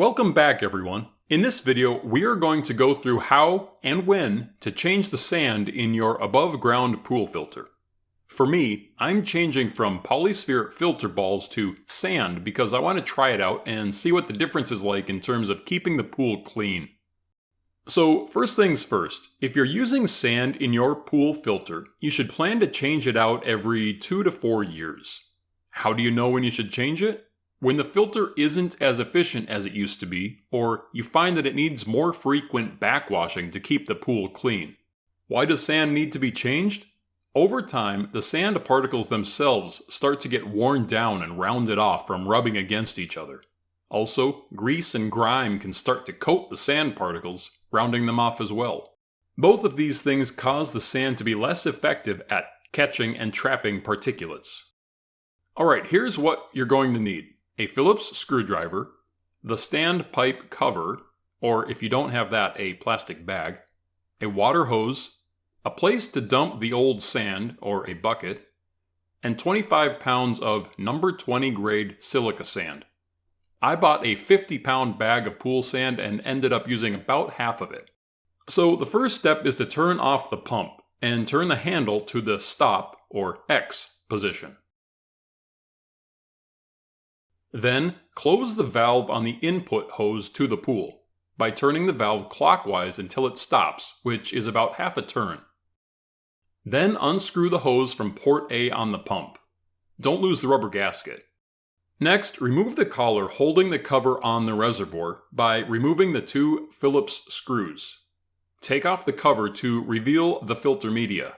Welcome back, everyone. In this video, we are going to go through how and when to change the sand in your above-ground pool filter. For me, I'm changing from Polysphere filter balls to sand because I want to try it out and see what the difference is like in terms of keeping the pool clean. So first things first, if you're using sand in your pool filter, you should plan to change it out every 2 to 4 years. How do you know when you should change it? When the filter isn't as efficient as it used to be, or you find that it needs more frequent backwashing to keep the pool clean. Why does sand need to be changed? Over time, the sand particles themselves start to get worn down and rounded off from rubbing against each other. Also, grease and grime can start to coat the sand particles, rounding them off as well. Both of these things cause the sand to be less effective at catching and trapping particulates. Alright, here's what you're going to need. A Phillips screwdriver, the standpipe cover, or if you don't have that, a plastic bag, a water hose, a place to dump the old sand, or a bucket, and 25 pounds of number 20 grade silica sand. I bought a 50-pound bag of pool sand and ended up using about half of it. So the first step is to turn off the pump and turn the handle to the stop, or X, position. Then, close the valve on the input hose to the pool by turning the valve clockwise until it stops, which is about half a turn. Then unscrew the hose from port A on the pump. Don't lose the rubber gasket. Next, remove the collar holding the cover on the reservoir by removing the 2 Phillips screws. Take off the cover to reveal the filter media.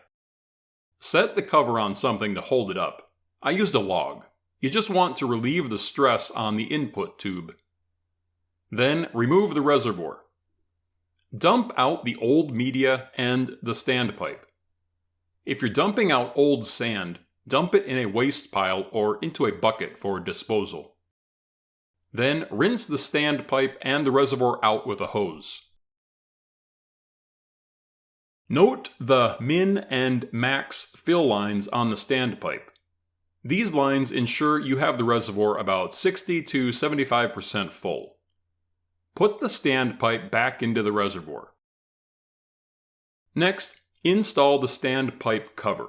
Set the cover on something to hold it up. I used a log. You just want to relieve the stress on the input tube. Then remove the reservoir. Dump out the old media and the standpipe. If you're dumping out old sand, dump it in a waste pile or into a bucket for disposal. Then rinse the standpipe and the reservoir out with a hose. Note the min and max fill lines on the standpipe. These lines ensure you have the reservoir about 60 to 75% full. Put the standpipe back into the reservoir. Next, install the standpipe cover.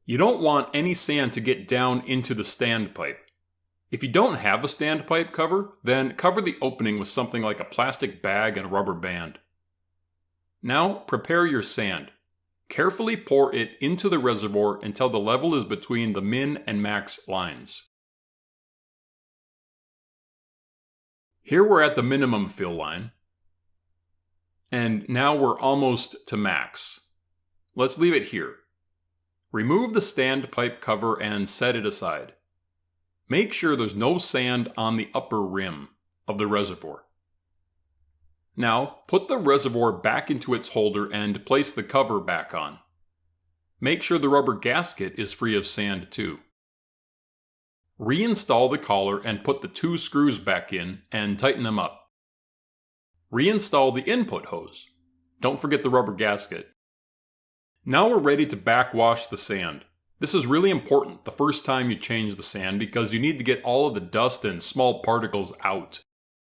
You don't want any sand to get down into the standpipe. If you don't have a standpipe cover, then cover the opening with something like a plastic bag and a rubber band. Now, prepare your sand. Carefully pour it into the reservoir until the level is between the min and max lines. Here we're at the minimum fill line, and now we're almost to max. Let's leave it here. Remove the standpipe cover and set it aside. Make sure there's no sand on the upper rim of the reservoir. Now, put the reservoir back into its holder and place the cover back on. Make sure the rubber gasket is free of sand too. Reinstall the collar and put the 2 screws back in and tighten them up. Reinstall the input hose. Don't forget the rubber gasket. Now we're ready to backwash the sand. This is really important the first time you change the sand because you need to get all of the dust and small particles out.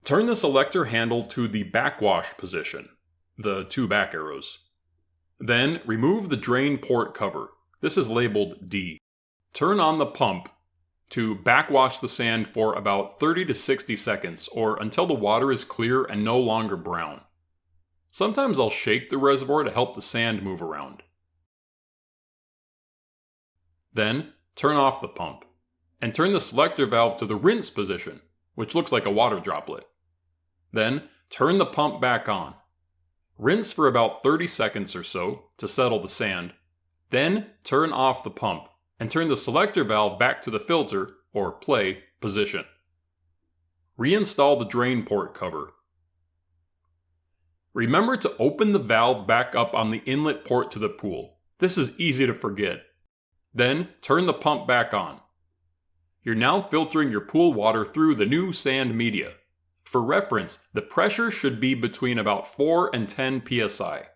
Turn the selector handle to the backwash position, the 2 back arrows. Then remove the drain port cover. This is labeled D. Turn on the pump to backwash the sand for about 30 to 60 seconds or until the water is clear and no longer brown. Sometimes I'll shake the reservoir to help the sand move around. Then turn off the pump and turn the selector valve to the rinse position, which looks like a water droplet. Then, turn the pump back on. Rinse for about 30 seconds or so to settle the sand. Then, turn off the pump and turn the selector valve back to the filter, or play, position. Reinstall the drain port cover. Remember to open the valve back up on the inlet port to the pool. This is easy to forget. Then, turn the pump back on. You're now filtering your pool water through the new sand media. For reference, the pressure should be between about 4 and 10 psi.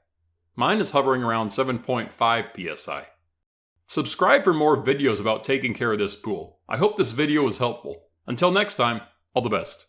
Mine is hovering around 7.5 psi. Subscribe for more videos about taking care of this pool. I hope this video was helpful. Until next time, all the best.